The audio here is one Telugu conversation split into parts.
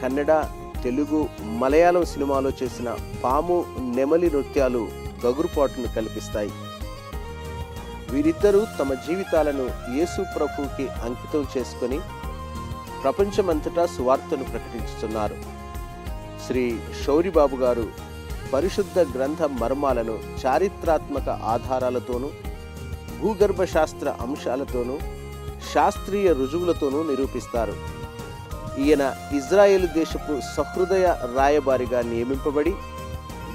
కన్నడ, తెలుగు, మలయాళం సినిమాలో చేసిన పాము నెమలి నృత్యాలు గగురుపాటును కల్పిస్తాయి. వీరిద్దరూ తమ జీవితాలను యేసు ప్రభువుకి అంకితం చేసుకొని ప్రపంచమంతటా సువార్తను ప్రకటించుతున్నారు. శ్రీ శౌరిబాబు గారు పరిశుద్ధ గ్రంథ మర్మాలను చారిత్రాత్మక ఆధారాలతోనూ భూగర్భ శాస్త్ర అంశాలతోనూ శాస్త్రీయ రుజువులతోనూ నిరూపిస్తారు. ఈయన ఇజ్రాయేలు దేశపు సహృదయ రాయబారిగా నియమింపబడి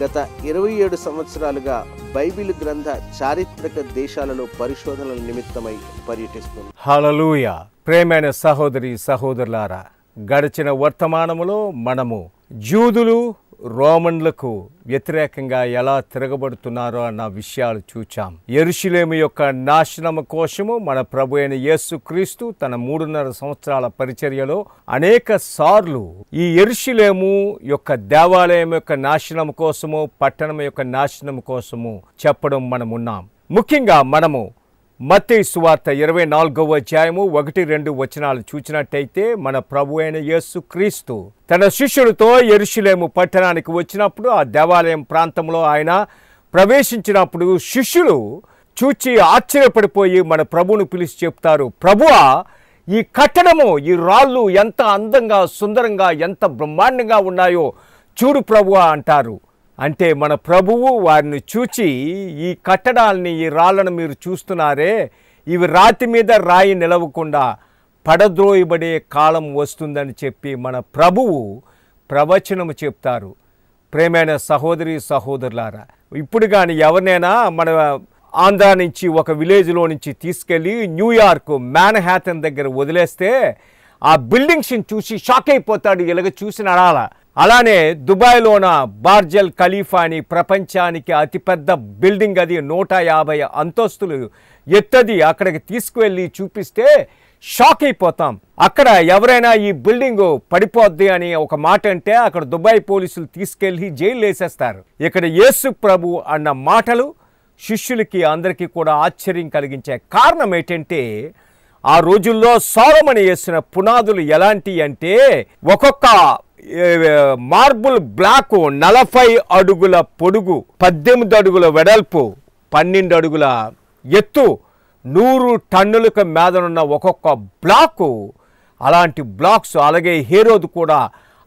గత 27 సంవత్సరాలుగా బైబిల్ గ్రంథ చారిత్రక దేశాలలో పరిశోధనల నిమిత్తమై పర్యటిస్తుంది. హల్లెలూయా. ప్రేమైన సహోదరి సహోదరులారా, గడిచిన వర్తమానములో మనము యూదులు రోమన్లకు వ్యతిరేకంగా ఎలా తిరగబడుతున్నారో అన్న విషయాలు చూచాం. యెరూషలేము యొక్క నాశనము కోసము మన ప్రభు అయిన యేసుక్రీస్తు తన 3.5 సంవత్సరాల పరిచర్యలో అనేక సార్లు ఈ యెరూషలేము యొక్క దేవాలయం యొక్క నాశనం కోసము, పట్టణం యొక్క నాశనం కోసము చెప్పడం మనమున్నాం. ముఖ్యంగా మనము మత్తయి సువార్త 24వ అధ్యాయము 1-2 వచనాలు చూచినట్టయితే మన ప్రభు అయిన యేసుక్రీస్తు తన శిష్యులతో యెరూషలేము పట్టణానికి వచ్చినప్పుడు ఆ దేవాలయం ప్రాంతంలో ఆయన ప్రవేశించినప్పుడు శిష్యులు చూచి ఆశ్చర్యపడిపోయి మన ప్రభువును పిలిచి చెప్తారు, ప్రభువా, ఈ కట్టడము, ఈ రాళ్ళు ఎంత అందంగా సుందరంగా ఎంత బ్రహ్మాండంగా ఉన్నాయో చూడు ప్రభువా అంటారు. అంటే మన ప్రభువు వారిని చూచి, ఈ కట్టడాల్ని, ఈ రాళ్లను మీరు చూస్తున్నారే, ఇవి రాతి మీద రాయి నిలవకుండా పడద్రోయబడే కాలం వస్తుందని చెప్పి మన ప్రభువు ప్రవచనము చెప్తారు. ప్రేమైన సహోదరి సహోదరులారా, ఇప్పుడు కానీ ఎవరినైనా మన ఆంధ్రా నుంచి ఒక విలేజ్లో నుంచి తీసుకెళ్ళి న్యూయార్క్ మ్యాన్హాటన్ దగ్గర వదిలేస్తే ఆ బిల్డింగ్స్ని చూసి షాక్ అయిపోతాడు, ఇలాగ చూసి నడాల. అలానే దుబాయ్లోన బార్జల్ ఖలీఫా అని ప్రపంచానికి అతిపెద్ద బిల్డింగ్, అది 150 అంతస్తులు ఎత్తది. అక్కడికి తీసుకువెళ్ళి చూపిస్తే షాక్ అయిపోతాం. అక్కడ ఎవరైనా ఈ బిల్డింగ్ పడిపోద్ది అని ఒక మాట అంటే అక్కడ దుబాయ్ పోలీసులు తీసుకెళ్ళి జైలు వేసేస్తారు. ఇక్కడ యేసు ప్రభు అన్న మాటలు శిష్యులకి అందరికీ కూడా ఆశ్చర్యం కలిగించాయి. కారణం ఏంటంటే ఆ రోజుల్లో సొలొమోను వేసిన పునాదులు ఎలాంటి అంటే ఒక్కొక్క మార్బుల్ బ్లాక్ 40 అడుగుల పొడుగు, 18 అడుగుల వెడల్పు, 12 అడుగుల ఎత్తు, 100 టన్నులకు మీదనున్న ఒక్కొక్క బ్లాకు. అలాంటి బ్లాక్స్, అలాగే హేరోదు కూడా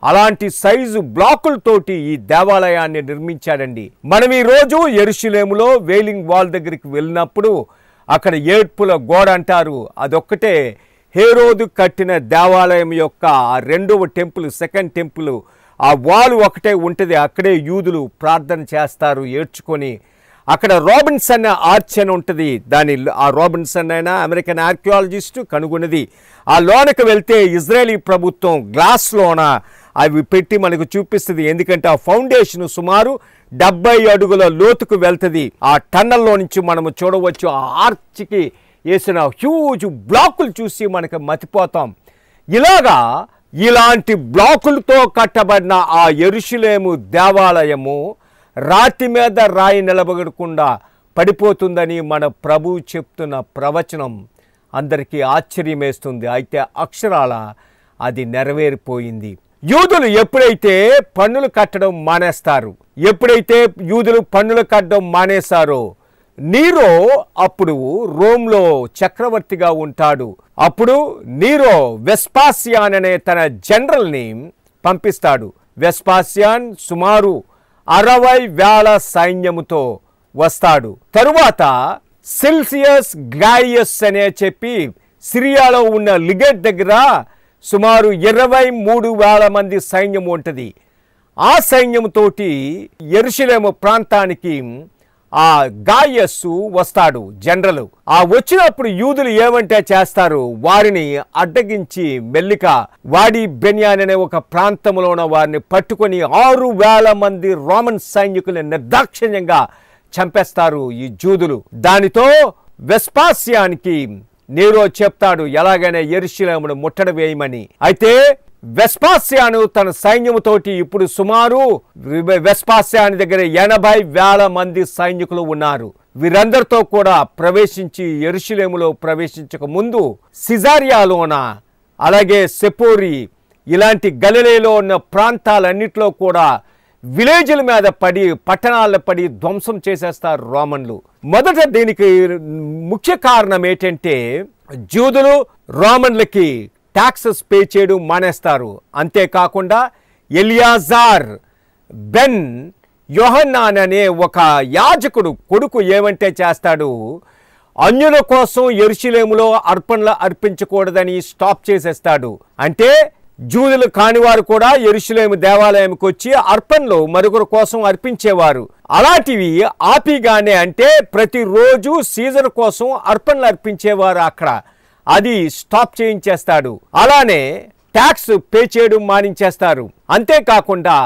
అలాంటి సైజు బ్లాకులతోటి ఈ దేవాలయాన్ని నిర్మించాడండి. మనం ఈరోజు యెరూషలేములో వేలింగ్ వాల్ దగ్గరికి వెళ్ళినప్పుడు అక్కడ ఏడ్పుల గోడ అంటారు, అదొక్కటే హేరోదు కట్టిన దేవాలయం యొక్క ఆ 2వ టెంపుల్, సెకండ్ టెంపుల్, ఆ వాల్ ఒకటే ఉంటుంది. అక్కడే యూదులు ప్రార్థన చేస్తారు ఏడ్చుకొని. అక్కడ రాబిన్సన్ ఆర్చ్ అని ఉంటుంది. ఆ రాబిన్సన్ అయినా అమెరికన్ ఆర్కియాలజిస్ట్ కనుగొన్నది. ఆ లోనకి వెళ్తే ఇజ్రాయేలీ ప్రభుత్వం గ్లాస్లోన అవి పెట్టి మనకు చూపిస్తుంది. ఎందుకంటే ఆ ఫౌండేషన్ సుమారు 70 అడుగుల లోతుకు వెళ్తుంది. ఆ టన్నల్లో నుంచి మనము చూడవచ్చు. ఆ ఆర్చ్కి వేసిన హ్యూజ్ బ్లాకులు చూసి మనకు మతిపోతాం. ఇలాంటి బ్లాకులతో కట్టబడిన ఆ యెరూషలేము దేవాలయము రాతి మీద రాయి నిలబడకుండా పడిపోతుందని మన ప్రభువు చెప్తున్న ప్రవచనం అందరికీ ఆశ్చర్యం వేస్తుంది. అయితే అక్షరాల అది నెరవేరిపోయింది. యూదులు ఎప్పుడైతే పన్నులు కట్టడం మానేస్తారు, ఎప్పుడైతే యూదులు పన్నులు కట్టడం మానేశారో, నీరో అప్పుడు రోమ్లో చక్రవర్తిగా ఉంటాడు. అప్పుడు నీరో వెస్పాసియాన్ అనే తన జనరల్ని పంపిస్తాడు. వెస్పాసియాన్ సుమారు 60,000 సైన్యముతో వస్తాడు. తరువాత సెల్సియస్ గ్లాయియస్ అనే చెప్పి సిరియాలో ఉన్న లిగెట్ దగ్గర సుమారు 23,000 మంది సైన్యం ఉంటుంది. ఆ సైన్యంతోటి యెరూషలేము ప్రాంతానికి ఆ గాయస్సు వస్తాడు, జనరల్. ఆ వచ్చినప్పుడు యూదులు ఏమంటే చేస్తారు, వారిని అడ్డగించి మెల్లిక వాడి బెన్యాన్ అనే ఒక ప్రాంతంలోన వారిని పట్టుకొని 6,000 మంది రోమన్ సైనికులను నిర్దాక్షిణ్యంగా చంపేస్తారు ఈ జూదులు. దానితో వెస్పాసియానికి నీరో చెప్తాడు ఎలాగైనా యెరూషలేమును ముట్టడి వేయమని. అయితే వెస్పాసియాను తన సైన్యముతోటి ఇప్పుడు సుమారు వెస్పాసియాని దగ్గర 80,000 మంది సైనికులు ఉన్నారు. వీరందరితో కూడా ప్రవేశించి యెరూషలేములో ప్రవేశించక ముందు సిజారియాలోన, అలాగే సెపోరి, ఇలాంటి గలిలయలో ఉన్న ప్రాంతాలన్నింటిలో కూడా విలేజ్ల మీద పడి పట్టణాల్లో పడి ధ్వంసం చేసేస్తారు రోమన్లు. మొదట దీనికి ముఖ్య కారణం ఏంటంటే జూదులు రోమన్లకి ట్యాక్సెస్ పే చేయడం మానేస్తారు. అంతేకాకుండా ఎలియాజార్ బెన్ యోహన్నాన్ అనే ఒక యాజకుడు కొడుకు ఏమంటే చేస్తాడు, అన్యుల కోసం యెరూషలేములో అర్పణలు అర్పించకూడదని స్టాప్ చేసేస్తాడు. అంటే జూదులు కానివారు కూడా యెరూషలేము దేవాలయంకి వచ్చి అర్పణలు మరొకరి కోసం అర్పించేవారు. అలాంటివి ఆపిగానే, అంటే ప్రతిరోజు సీజర్ కోసం అర్పణలు అర్పించేవారు అక్కడ, అది స్టాప్ చేయించేస్తాడు. అలానే ట్యాక్స్ పే చేయడం మానించేస్తారు. అంతేకాకుండా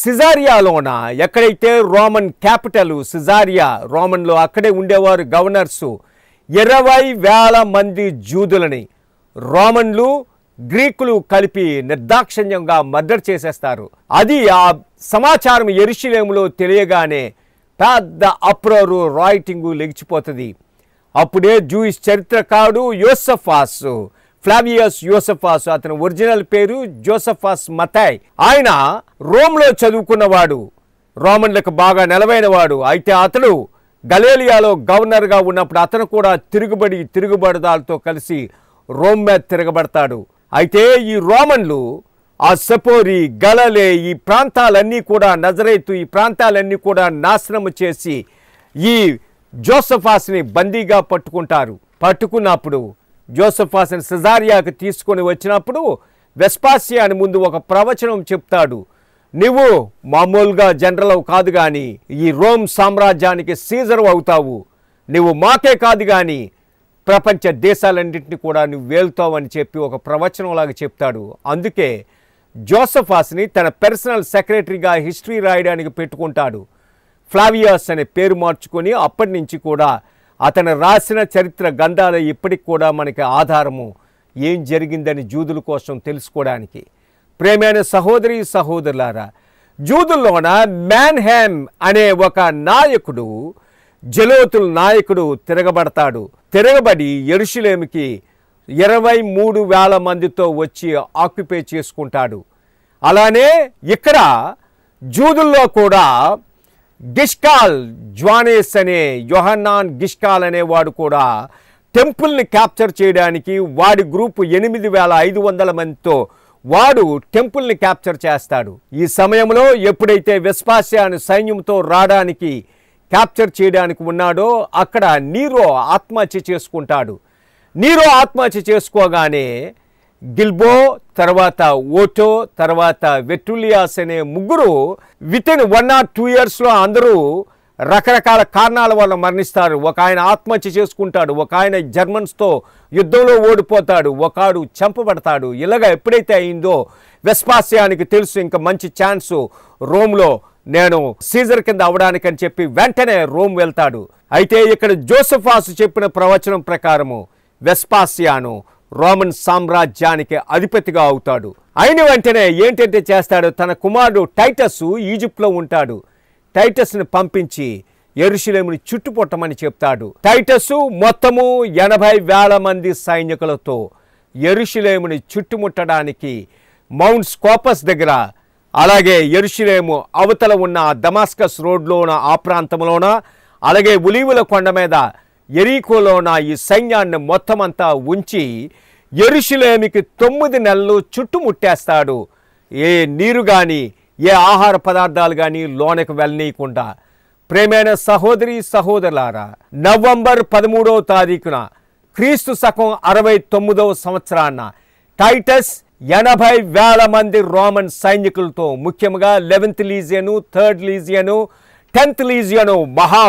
సిజారియాలోన, ఎక్కడైతే రోమన్ క్యాపిటల్ సిజారియా, రోమన్లో అక్కడే ఉండేవారు గవర్నర్సు, 20,000 మంది జూదులని రోమన్లు గ్రీకులు కలిపి నిర్దాక్షిణ్యంగా మర్డర్ చేసేస్తారు. అది ఆ సమాచారం యెరూషలేములో తెలియగానే పెద్ద అప్రోరు, రాయిటింగు లెగిచిపోతుంది. అప్పుడే జూయిష్ చరిత్రకారుడు యోసెఫాస్, ఫ్లావియస్ యోసెఫాస్, అతని ఒరిజినల్ పేరు జోసెఫస్ మతాయ్, ఆయన రోమ్లో చదువుకున్నవాడు, రోమన్లకు బాగా నిలవైనవాడు. అయితే అతడు గలిలయలో గవర్నర్గా ఉన్నప్పుడు అతను కూడా తిరుగుబడిదాలతో కలిసి రోమ్ మీద తిరగబడతాడు. అయితే ఈ రోమన్లు ఆ సపోరి, గలలే, ఈ ప్రాంతాలన్నీ కూడా, నజరేతు, ఈ ప్రాంతాలన్నీ కూడా నాశనము చేసి ఈ జోసెఫాస్ని బందీగా పట్టుకుంటారు. పట్టుకున్నప్పుడు జోసెఫాస్ని సిజారియాకి తీసుకొని వచ్చినప్పుడు వెస్పాసియాని ముందు ఒక ప్రవచనం చెప్తాడు. నువ్వు మామూలుగా జనరల్ కాదు కానీ ఈ రోమ్ సామ్రాజ్యానికి సీజర్ అవుతావు, నువ్వు మాకే కాదు కానీ ప్రపంచ దేశాలన్నింటినీ కూడా నువ్వు వేలుతావు అని చెప్పి ఒక ప్రవచనంలాగా చెప్తాడు. అందుకే జోసెఫాస్ని తన పర్సనల్ సెక్రటరీగా హిస్టరీ రాయడానికి పెట్టుకుంటాడు. ఫ్లావియస్ అనే పేరు మార్చుకొని అప్పటి నుంచి కూడా అతను రాసిన చరిత్ర గ్రంథాలు ఇప్పటికి కూడా మనకి ఆధారము, ఏం జరిగిందని జూదుల కోసం తెలుసుకోవడానికి. ప్రేమైన సహోదరి సహోదరులారా, జూదుల్లోన మ్యాన్హెమ్ అనే ఒక నాయకుడు, జలోతుల నాయకుడు తిరగబడతాడు. తిరగబడి యెరూషలేముకి 23,000 మందితో వచ్చి ఆక్యుపై చేసుకుంటాడు. అలానే ఇక్కడ జూదుల్లో కూడా గిష్కాల్ జ్వానేస్ అనే యోహన్నాన్ గిష్కాల్ అనేవాడు కూడా టెంపుల్ని క్యాప్చర్ చేయడానికి వాడి గ్రూపు 8,500 మందితో వాడు టెంపుల్ని క్యాప్చర్ చేస్తాడు. ఈ సమయంలో ఎప్పుడైతే వెస్పాసియాను సైన్యంతో రావడానికి క్యాప్చర్ చేయడానికి ఉన్నాడో అక్కడ నీరో ఆత్మహత్య చేసుకుంటాడు. నీరో ఆత్మహత్య చేసుకోగానే గిల్బో, తర్వాత ఓటో, తర్వాత వెట్టులియాస్ అనే ముగ్గురు వితిన్ 1 or 2 yearsలో అందరూ రకరకాల కారణాల వల్ల మరణిస్తారు. ఒక ఆయన ఆత్మహత్య చేసుకుంటాడు, ఒక ఆయన జర్మన్స్తో యుద్ధంలో ఓడిపోతాడు, ఒకడు చంపబడతాడు. ఇలాగా ఎప్పుడైతే అయిందో వెస్పాసియానికి తెలుసు ఇంకా మంచి ఛాన్సు రోమ్లో నేను సీజర్ కింద అవడానికని చెప్పి వెంటనే రోమ్ వెళ్తాడు. అయితే ఇక్కడ జోసెఫాస్ చెప్పిన ప్రవచనం ప్రకారము వెస్పాసియాను రోమన్ సామ్రాజ్యానికి అధిపతిగా అవుతాడు. అయిన వెంటనే ఏంటంటే చేస్తాడు, తన కుమారుడు టైటస్ ఈజిప్ట్లో ఉంటాడు, టైటస్ని పంపించి యెరూషలేముని చుట్టుముట్టమని చెప్తాడు. టైటస్ మొత్తము 80,000 మంది సైనికులతో యెరూషలేముని చుట్టుముట్టడానికి మౌంట్ స్కోపస్ దగ్గర, అలాగే యెరూషలేము అవతల ఉన్న దమాస్కస్ రోడ్లోన ఆ ప్రాంతంలోన, అలాగే ఒలీవల కొండ మీద యెరికోలోన ఈ సైన్యాన్ని మొత్తం అంతా ఉంచి యెరూషలేముకి 9 నెలలు చుట్టుముట్టేస్తాడు. ఏ నీరు కానీ ఏ ఆహార పదార్థాలు కానీ లోనకు వెళ్ళనీయకుండా. ప్రేమైన సహోదరి సహోదరులారా, నవంబర్ 13వ తారీఖున క్రీస్తు శకం 69వ సంవత్సరాన టైటస్ 80,000 మంది రోమన్ సైనికులతో, ముఖ్యంగా 11th లీజియను, 3rd లీజియను, 10th లీజియను మహా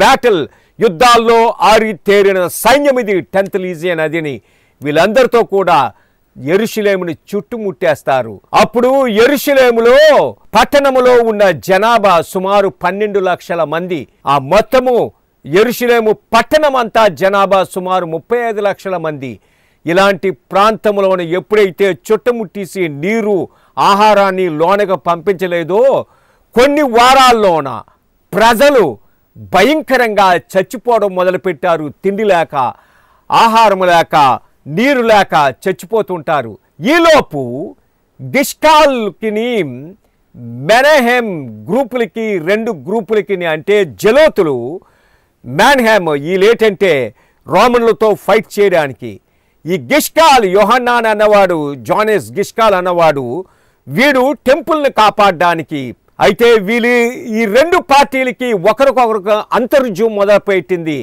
బ్యాటిల్ యుద్ధాల్లో ఆరితేరిన సైన్యం ఇది 10th లీజియన్ అదిని, వీళ్ళందరితో కూడా యెరూషలేముని చుట్టుముట్టేస్తారు. అప్పుడు యెరూషలేములో పట్టణములో ఉన్న జనాభా సుమారు 12 లక్షల మంది. ఆ మొత్తము యెరూషలేము పట్టణం అంతా జనాభా సుమారు 35 లక్షల మంది. ఇలాంటి ప్రాంతంలోన ఎప్పుడైతే చుట్టుముట్టేసి నీరు ఆహారాన్ని లోనగా పంపించలేదో కొన్ని వారాల్లోన ప్రజలు భయంకరంగా చచ్చిపోవడం మొదలుపెట్టారు. తిండి లేక, ఆహారం లేక, నీరు లేక చచ్చిపోతుంటారు. ఈలోపు గిష్కాల్కిని మెనహెమ్ గ్రూపులకి, 2 గ్రూపులకి అంటే జలోతులు మ్యాన్హెమ్ వీళ్ళేంటంటే రోమన్లతో ఫైట్ చేయడానికి, ఈ గిష్కాల్ యోహన్నాన్ అన్నవాడు, జానెస్ గిష్కాల్ అన్నవాడు వీడు టెంపుల్ని కాపాడడానికి. అయితే వీళ్ళు ఈ 2 పార్టీలకి ఒకరికొకరు అంతర్జు మొదలుపెట్టింది.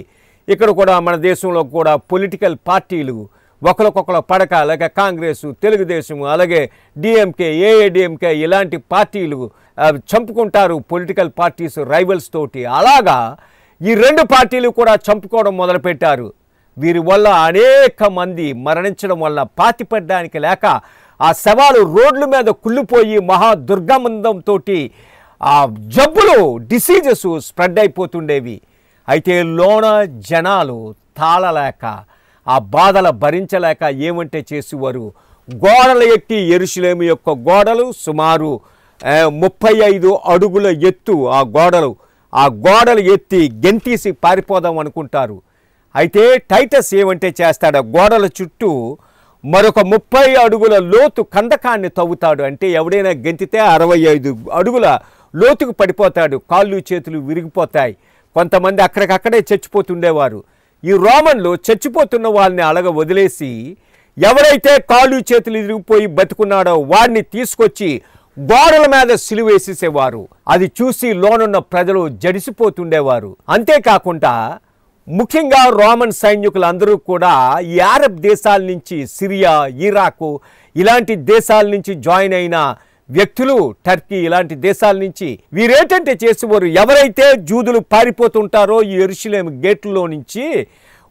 ఇక్కడ కూడా మన దేశంలో కూడా పొలిటికల్ పార్టీలు ఒకరికొకరు పడక, అలాగే కాంగ్రెస్, తెలుగుదేశం, అలాగే డిఎంకే, ఏఐడిఎంకే ఇలాంటి పార్టీలు చంపుకుంటారు పొలిటికల్ పార్టీస్ రైవల్స్ తోటి. అలాగా ఈ 2 పార్టీలు కూడా చంపుకోవడం మొదలుపెట్టారు. వీరి వల్ల అనేక మంది మరణించడం వల్ల పాతిపెట్టడానికి లేక ఆ శవాలు రోడ్ల మీద కుళ్ళిపోయి మహా దుర్గంధంతో ఆ జబ్బులు, డిసీజెస్ స్ప్రెడ్ అయిపోతుండేవి. అయితే లోన జనాలు తాళలేక, ఆ బాధలు భరించలేక ఏమంటే చేసేవారు, గోడలు ఎక్కి, యెరూషలేము యొక్క గోడలు సుమారు 35 అడుగుల ఎత్తు ఆ గోడలు ఎత్తి గెంతీసి పారిపోదాం అనుకుంటారు. అయితే టైటస్ ఏమంటే చేస్తాడు, గోడల చుట్టూ మరొక 30 అడుగుల లోతు కందకాన్ని తవ్వుతాడు. అంటే ఎవడైనా గెంతితే 65 అడుగుల లోతుకు పడిపోతాడు, కాళ్ళు చేతులు విరిగిపోతాయి. కొంతమంది అక్కడికక్కడే చచ్చిపోతుండేవారు. ఈ రోమన్లు చచ్చిపోతున్న వాళ్ళని అలాగ వదిలేసి ఎవరైతే కాళ్ళు చేతులు విరిగిపోయి బతుకున్నాడో వాడిని తీసుకొచ్చి గోడల మీద సిలువేసేసేవారు. అది చూసి లోనున్న ప్రజలు జడిసిపోతుండేవారు. అంతేకాకుండా ముఖ్యంగా రోమన్ సైనికులందరూ కూడా ఈ అరబ్ దేశాల నుంచి, సిరియా, ఇరాకు ఇలాంటి దేశాల నుంచి జాయిన్ అయిన వ్యక్తులు, టర్కీ ఇలాంటి దేశాల నుంచి వీరేంటంటే చేసేవారు, ఎవరైతే జూదులు పారిపోతుంటారో ఈ యెరూషలేము గేట్లలో నుంచి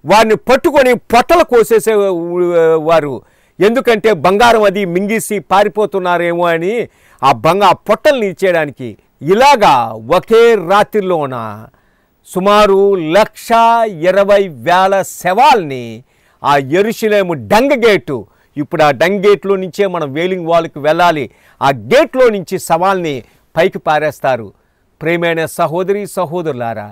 వారిని పట్టుకొని పొట్టలు కోసేసేవారు. ఎందుకంటే బంగారం అది మింగేసి పారిపోతున్నారేమో అని ఆ పొట్టల్ని ఇచ్చేయడానికి. ఇలాగా ఒకే రాత్రిలోన సుమారు 1,20,000 శవాల్ని ఆ యెరూషలేము డంగ గేటు, ఇప్పుడు ఆ డంగ గేట్లో నుంచే మనం వేలింగ్ వాల్కి వెళ్ళాలి, ఆ గేట్లో నుంచి శవాల్ని పైకి పారేస్తారు. ప్రేమైన సహోదరి సహోదరులారా,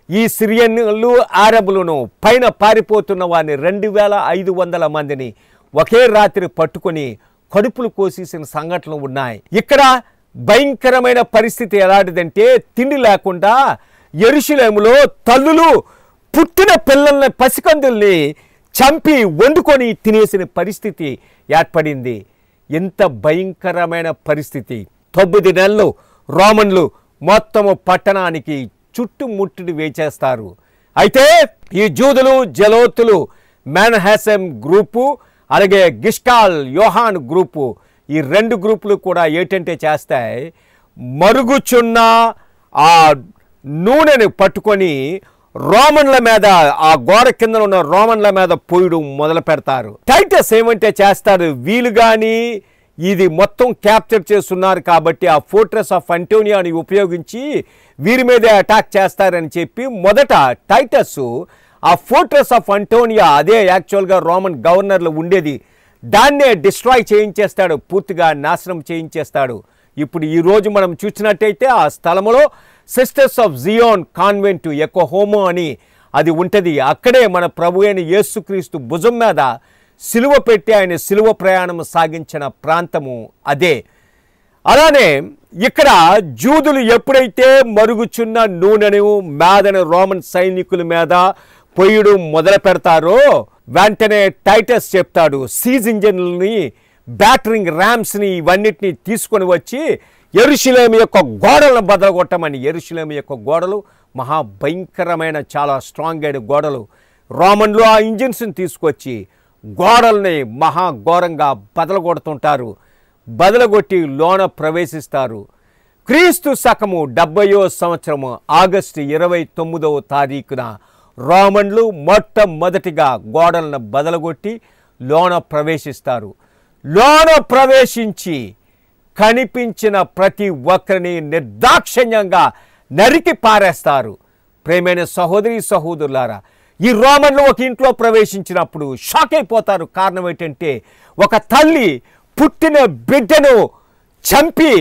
ఈ సిరియన్లు, అరబులను పైన పారిపోతున్న వారిని 2,500 మందిని ఒకే రాత్రి పట్టుకొని కడుపులు కోసేసిన సంఘటనలు ఉన్నాయి. ఇక్కడ భయంకరమైన పరిస్థితి ఎలాంటిదంటే, తిండి లేకుండా యెరూషలేములో తల్లులు పుట్టిన పిల్లల్ని, పసికందుల్ని చంపి వండుకొని తినేసిన పరిస్థితి ఏర్పడింది. ఎంత భయంకరమైన పరిస్థితి! 9 నెలలు రోమన్లు మొత్తము పట్టణానికి చుట్టుముట్టుడి వేచేస్తారు. అయితే ఈ జూదులు, జలోతులు, మెనహెమ్ గ్రూపు, అలాగే గిష్కాల్ యోహాన్ గ్రూపు, ఈ 2 గ్రూపులు కూడా ఏంటంటే చేస్తాయి, మరుగుచున్న ఆ నూనెని పట్టుకొని రోమన్ల మీద, ఆ గోడ కింద ఉన్న రోమన్ల మీద పోయడం మొదలు పెడతారు. టైటస్ ఏమంటే చేస్తాడు, వీలు కానీ ఇది మొత్తం క్యాప్చర్ చేస్తున్నారు కాబట్టి ఆ ఫోర్ట్రెస్ ఆఫ్ అంటోనియాని ఉపయోగించి వీరి మీదే అటాక్ చేస్తారని చెప్పి మొదట టైటస్ ఆ ఫోర్ట్రెస్ ఆఫ్ అంటోనియా, అదే యాక్చువల్గా రోమన్ గవర్నర్లు ఉండేది, దాన్నే డిస్ట్రాయ్ చేయించేస్తాడు, పూర్తిగా నాశనం చేయించేస్తాడు. ఇప్పుడు ఈరోజు మనం చూసినట్టయితే ఆ స్థలంలో సిస్టర్స్ ఆఫ్ జియోన్ కాన్వెంట్ ఎకోహోమో అని అది ఉంటుంది. అక్కడే మన ప్రభు అయిన యేసుక్రీస్తు భుజం మీద సిలువ పెట్టి ఆయన సిలువ ప్రయాణం సాగించిన ప్రాంతము అదే. అలానే ఇక్కడ జూదులు ఎప్పుడైతే మరుగుచున్న నూనెను మేదన రోమన్ సైనికుల మీద పొయ్యడం మొదలు పెడతారో వెంటనే టైటస్ చెప్తాడు, సీజ్ ఇంజన్లని, బ్యాటరింగ్ ర్యామ్స్ని ఇవన్నిటిని తీసుకొని వచ్చి యెరూషలేము యొక్క గోడలను బదలగొట్టమని. యెరూషలేము యొక్క గోడలు మహాభయంకరమైన చాలా స్ట్రాంగ్ అయిన గోడలు. రోమన్లు ఆ ఇంజిన్స్ని తీసుకొచ్చి గోడల్ని మహాఘోరంగా బదలగొడుతుంటారు. బదలగొట్టి లోన ప్రవేశిస్తారు. క్రీస్తు శకము 70వ సంవత్సరము ఆగస్టు 29వ తారీఖున రోమన్లు మొట్టమొదటిగా గోడలను బదలగొట్టి లోన ప్రవేశిస్తారు. లోన ప్రవేశించి కనిపించిన ప్రతి ఒక్కరిని నిర్దాక్షిణ్యంగా నరికి పారేస్తారు. ప్రేమైన సహోదరి సహోదరులారా, ఈ రోమన్లు ఒక ఇంట్లో ప్రవేశించినప్పుడు షాక్ అయిపోతారు. కారణం ఏంటంటే, ఒక తల్లి పుట్టిన బిడ్డను చంపి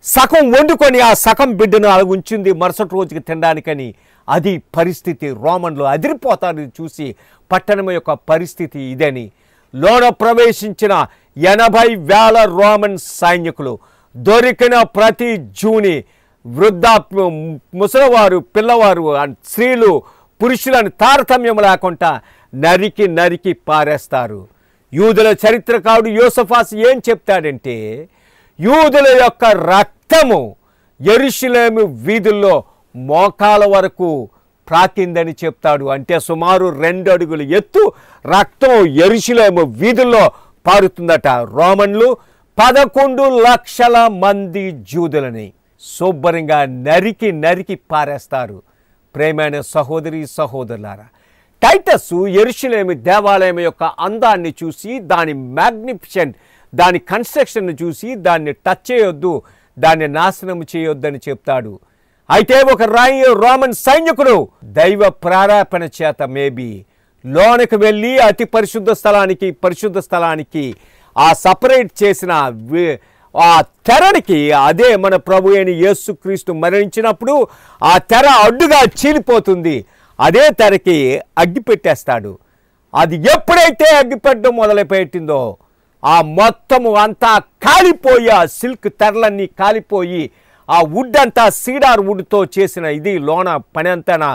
సగం వండుకొని ఆ సగం బిడ్డను అలా ఉంచింది మరుసటి రోజుకి తినడానికని. అది పరిస్థితి. రోమన్లు అదిరిపోతారు చూసి, పట్టణం యొక్క పరిస్థితి ఇదని. లోన ప్రవేశించిన 80,000 రోమన్ సైనికులు దొరికిన ప్రతి జూని వృద్ధాప్య ముసలివారు పిల్లవారు స్త్రీలు పురుషులను తారతమ్యం లేకుండా నరికి నరికి పారేస్తారు. యూదుల చరిత్రకారుడు యోసఫాసు ఏం చెప్తాడంటే యూదుల యొక్క రక్తము యెరూషలేము వీధుల్లో మోకాల వరకు ప్రాకిందని చెప్తాడు. అంటే సుమారు 2 అడుగులు ఎత్తు రక్తం యెరూషలేము వీధుల్లో పారుతుందట. రోమన్లు 11 లక్షల మంది జూదులని శుభ్రంగా నరికి నరికి పారేస్తారు. ప్రేమైన సహోదరి సహోదరులారా, టైటస్ యెరూషలేము దేవాలయం యొక్క అందాన్ని చూసి దాని మ్యాగ్నిఫిసెంట్ దాని కన్స్ట్రక్షన్ చూసి దాన్ని టచ్ చేయొద్దు, దాన్ని నాశనం చేయొద్దని చెప్తాడు. అయితే ఒక రోమన్ సైనికుడు దైవ ప్రారేపణ చేత మేబీ లోనికి వెళ్ళి అతి పరిశుద్ధ స్థలానికి ఆ సపరేట్ చేసిన ఆ తెరనికి, అదే మన ప్రభు అయిన యేసుక్రీస్తు మరణించినప్పుడు ఆ తెర అడ్డుగా చీలిపోతుంది. అదే తెరకి అగ్గి పెట్టేస్తాడు. అది ఎప్పుడైతే అగ్గిపెట్టడం మొదలుపెట్టిందో ఆ మొత్తము అంతా కాలిపోయి, ఆ సిల్క్ తెరలన్నీ కాలిపోయి, ఆ వుడ్ అంతా సీడార్ వుడ్తో చేసిన ఇది లోన పని అంతా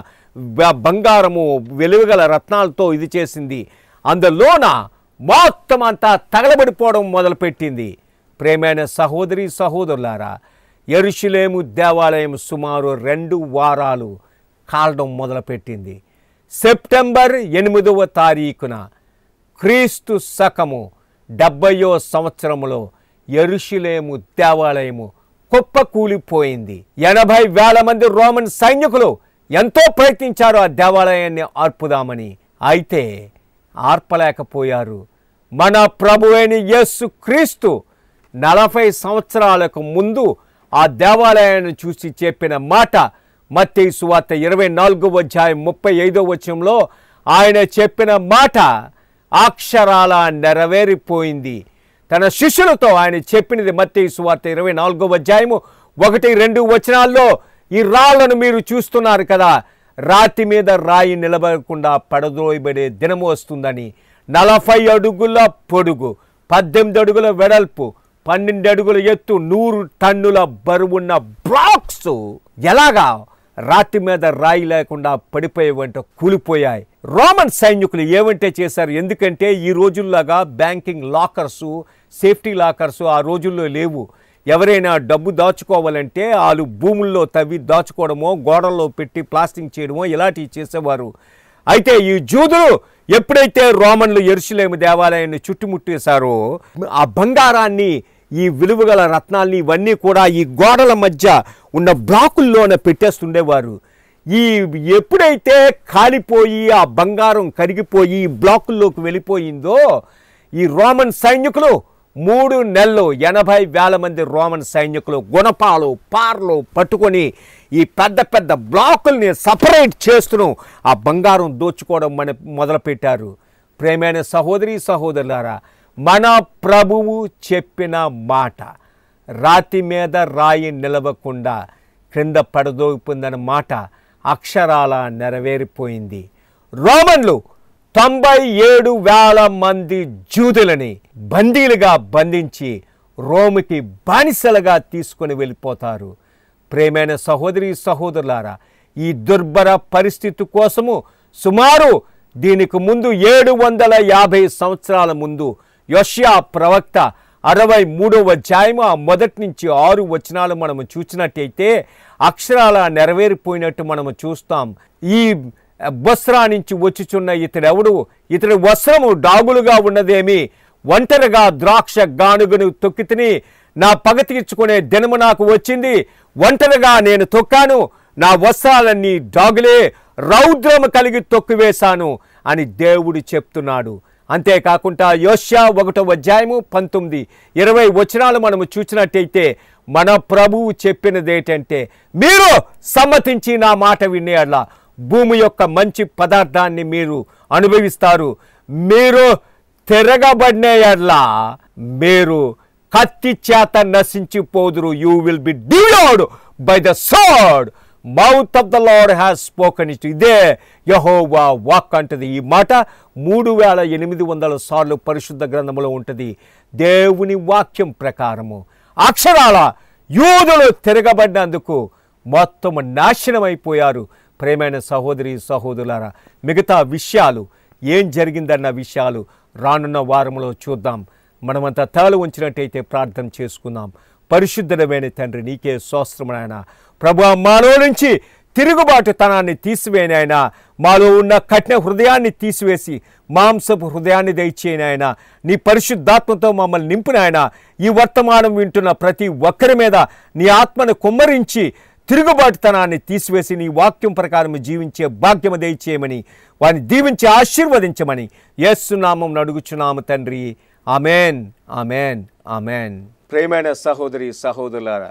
బంగారము వెలుగుగల రత్నాలతో ఇది చేసింది. అందులోన మొత్తం అంతా తగలబడిపోవడం మొదలుపెట్టింది. ప్రేమైన సహోదరి సహోదరులారా, యెరూషలేము దేవాలయం సుమారు 2 వారాలు కాలడం మొదలుపెట్టింది. సెప్టెంబర్ 8వ తారీఖున క్రీస్తు శకము 70వ సంవత్సరంలో యెరూషలేము దేవాలయము కుప్పకూలిపోయింది. 80,000 మంది రోమన్ సైనికులు ఎంతో ప్రయత్నించారు ఆ దేవాలయాన్ని ఆర్పుదామని. అయితే ఆర్పలేకపోయారు. మన ప్రభు అయిన యేసుక్రీస్తు 40 సంవత్సరాలకు ముందు ఆ దేవాలయాన్ని చూసి చెప్పిన మాట మత్తయి సువార్త 24వ అధ్యాయం 35వ వచనంలో ఆయన చెప్పిన మాట అక్షరాల నెరవేరిపోయింది. తన శిష్యులతో ఆయన చెప్పినది మత్తయి సువార్త 24వ అధ్యాయము 1-2 వచనాల్లో, ఈ రాళ్లను మీరు చూస్తున్నారు కదా, రాతి మీద రాయి నిలబడకుండా పడద్రోయబడే దినము వస్తుందని. 40 అడుగుల పొడుగు, 18 అడుగుల వెడల్పు, 12 అడుగుల ఎత్తు, 100 టన్నుల బరువున్న బ్లాక్స్ ఎలాగా రాతి మీద రాయి లేకుండా పడిపోయేవంట కూలిపోయాయి. రోమన్ సైనికులు ఏమంటే చేశారు. ఎందుకంటే ఈ రోజుల్లాగా బ్యాంకింగ్ లాకర్సు, సేఫ్టీ లాకర్సు ఆ రోజుల్లో లేవు. ఎవరైనా డబ్బు దాచుకోవాలంటే వాళ్ళు భూముల్లో తవ్వి దాచుకోవడమో, గోడల్లో పెట్టి ప్లాస్టింగ్ చేయడమో ఇలాంటివి చేసేవారు. అయితే ఈ జూదులు ఎప్పుడైతే రోమన్లు యెరూషలేము దేవాలయాన్ని చుట్టుముట్టేశారో ఆ బంగారాన్ని, ఈ విలువగల రత్నాల్ని ఇవన్నీ కూడా ఈ గోడల మధ్య ఉన్న బ్లాకుల్లోనే పెట్టేస్తుండేవారు. ఈ ఎప్పుడైతే కాలిపోయి ఆ బంగారం కరిగిపోయి బ్లాకుల్లోకి వెళ్ళిపోయిందో ఈ రోమన్ సైనికులు 3 నెలలు 80,000 మంది రోమన్ సైనికులు గుణపాలు పార్లు పట్టుకొని ఈ పెద్ద పెద్ద బ్లాకుల్ని సపరేట్ చేస్తూ ఆ బంగారం దోచుకోవడం మొదలుపెట్టారు. ప్రేమైన సహోదరి సహోదరులారా, మన ప్రభువు చెప్పిన మాట రాతి మీద రాయి నిలవకుండా క్రింద పడదోపుందన్న మాట అక్షరాల నెరవేరిపోయింది. రోమన్లు 97,000 మంది జూదులని బందీలుగా బంధించి రోముకి బానిసలుగా తీసుకొని వెళ్ళిపోతారు. ప్రేమైన సహోదరి సహోదరులారా, ఈ దుర్భర పరిస్థితి కోసము సుమారు దీనికి ముందు 750 సంవత్సరాల ముందు యోషియా ప్రవక్త 63వ అధ్యాయము 1-6 వచనాలు మనము చూసినట్టయితే అక్షరాల నెరవేరిపోయినట్టు మనము చూస్తాం. ఈ బొస్రా నుంచి వచ్చుచున్న ఇతడెవడు, ఇతడి వస్త్రము డాగులుగా ఉన్నదేమి, ఒంటరిగా ద్రాక్ష గానుగను తొక్కితిని, నా పగ తీర్చుకునే దినము నాకు వచ్చింది, ఒంటరిగా నేను తొక్కాను, నా వస్త్రాలన్నీ డాగులే, రౌద్రము కలిగి తొక్కివేశాను అని దేవుడు చెప్తున్నాడు. అంతేకాకుండా యోషియా 1వ అధ్యాయము 19-20 వచనాలు మనము చూసినట్టయితే మన ప్రభువు చెప్పినది ఏంటంటే, మీరు సమ్మతించి నా మాట వినేలా భూమి యొక్క మంచి పదార్థాన్ని మీరు అనుభవిస్తారు, మీరు తిరగబడిన ఎడ్లా మీరు కత్తి చేత నశించిపోదురు, you will be devoured by the sword, mouth of the lord has spoken it. ఇదే యెహోవా వాక్ అంటది. ఈ మాట 3800 సార్లు పరిశుద్ధ గ్రంథంలో ఉంటుంది. దేవుని వాక్యం ప్రకారము అక్షరాల యూదులు తిరగబడినందుకు మొత్తం నాశనమైపోయారు. ప్రేమైన సహోదరి సహోదరులారా, మిగతా విషయాలు ఏం జరిగిందన్న విషయాలు రానున్న వారంలో చూద్దాం. మనమంతా తల ఉంచినట్టయితే ప్రార్థన చేసుకుందాం. పరిశుద్ధమైన తండ్రి, నీకే స్తోత్రం నాయన. ప్రభువా, మాలో నుంచి తిరుగుబాటుతనాన్ని తీసివేయని ఆయన, మాలో ఉన్న కఠిన హృదయాన్ని తీసివేసి మాంసపు హృదయాన్ని దయచేయని ఆయన, నీ పరిశుద్ధాత్మతో మమ్మల్ని నింపిన ఆయన, ఈ వర్తమానం వింటున్న ప్రతి ఒక్కరి మీద నీ ఆత్మను కుమ్మరించి తిరుగుబాటుతనాన్ని తీసివేసి నీ వాక్యం ప్రకారం జీవించే భాగ్యము దయచేయమని, వారిని దీవించి ఆశీర్వదించమని యేసు నామమున అడుగుచున్నాము తండ్రి. Amen, amen, amen. ప్రియమైన సహోదరి సహోదరులారా,